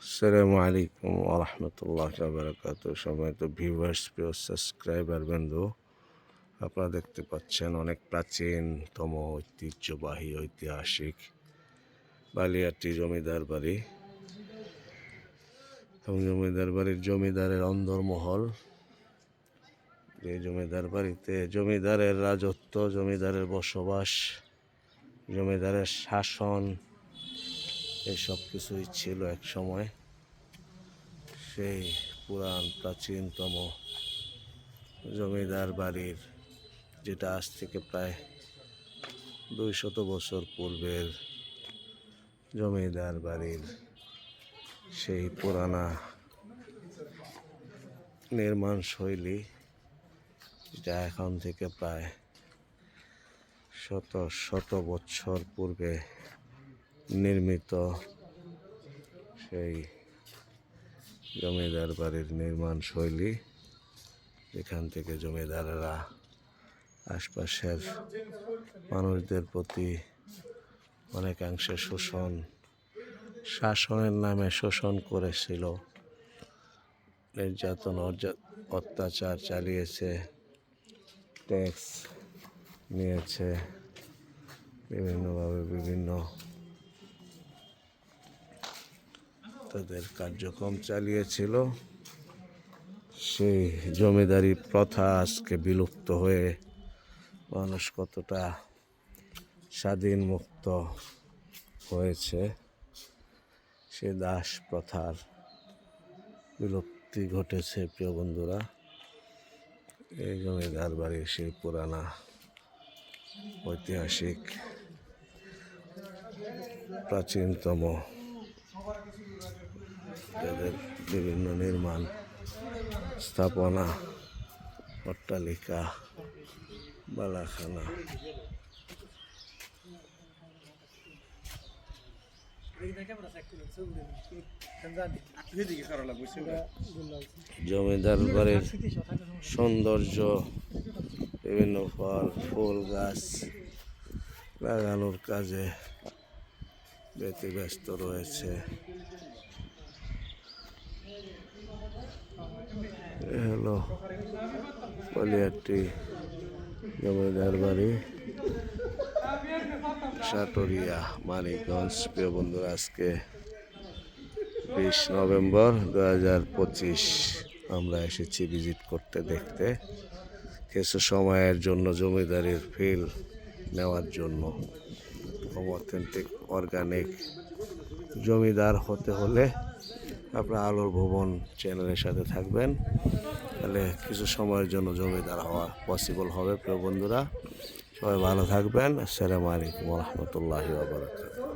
আসসালামু আলাইকুম ওয়া রাহমাতুল্লাহি ওয়া বারাকাতুহু। সম্মানিত ভিউয়ার্স, প্রিয় সাবস্ক্রাইবার বন্ধু, আপনারা দেখতে পাচ্ছেন অনেক প্রাচীনতম ঐতিহ্যবাহী ঐতিহাসিক বালিয়াটি জমিদার বাড়ি এবং জমিদার বাড়ির জমিদারের অন্দরমহল। এই জমিদার বাড়িতে জমিদারের রাজত্ব, জমিদারের বসবাস, জমিদারের শাসন এসব কিছুই ছিল এক সময়। সেই পুরান প্রাচীনতম জমিদার বাড়ির, যেটা আজ থেকে প্রায় 200 বছর পূর্বের জমিদার বাড়ির সেই পুরানা নির্মাণ শৈলী, যেটা এখন থেকে প্রায় শত শত বছর পূর্বে নির্মিত সেই জমিদার বাড়ির নির্মাণ শৈলী, এখান থেকে জমিদারেরা আশপাশের মানুষদের প্রতি অনেকাংশে শাসনের নামে শোষণ করেছিল, নির্যাতন অত্যাচার চালিয়েছে, ট্যাক্স নিয়েছে, বিভিন্নভাবে বিভিন্ন তাদের কার্যক্রম চালিয়েছিল। সেই জমিদারি প্রথা আজকে বিলুপ্ত হয়ে মানুষ কতটা স্বাধীন মুক্ত হয়েছে। সে দাস প্রথার বিলুপ্তি ঘটেছে। প্রিয় বন্ধুরা, এই জমিদার বাড়ির সেই পুরানা ঐতিহাসিক প্রাচীনতম যাদের বিভিন্ন নির্মাণ স্থাপনা, অট্টালিকা, বালাখানা, জমিদার বাড়ির সৌন্দর্য, বিভিন্ন ফল ফুল গাছ লাগানোর কাজে ব্যস্ত রয়েছে। হলো বালিয়াটি জমিদার বাড়ি, সাটুরিয়া, মানিকগঞ্জ। প্রিয় বন্ধুরা, আজকে 20 নভেম্বর 2025 আমরা এসেছি ভিজিট করতে, দেখতে, কিছু সময়ের জন্য জমিদারির ফিল নেওয়ার জন্য। অথেন্টিক অর্গানিক জমিদার হতে হলে আপনার আলোর ভুবন চ্যানেলের সাথে থাকবেন, তাহলে কিছু সময়ের জন্য জমিদার হওয়া পসিবল হবে। প্রিয় বন্ধুরা, সবাই ভালো থাকবেন। আসসালামু আলাইকুম ওয়া রাহমাতুল্লাহি ওয়া বারাকাতুহু।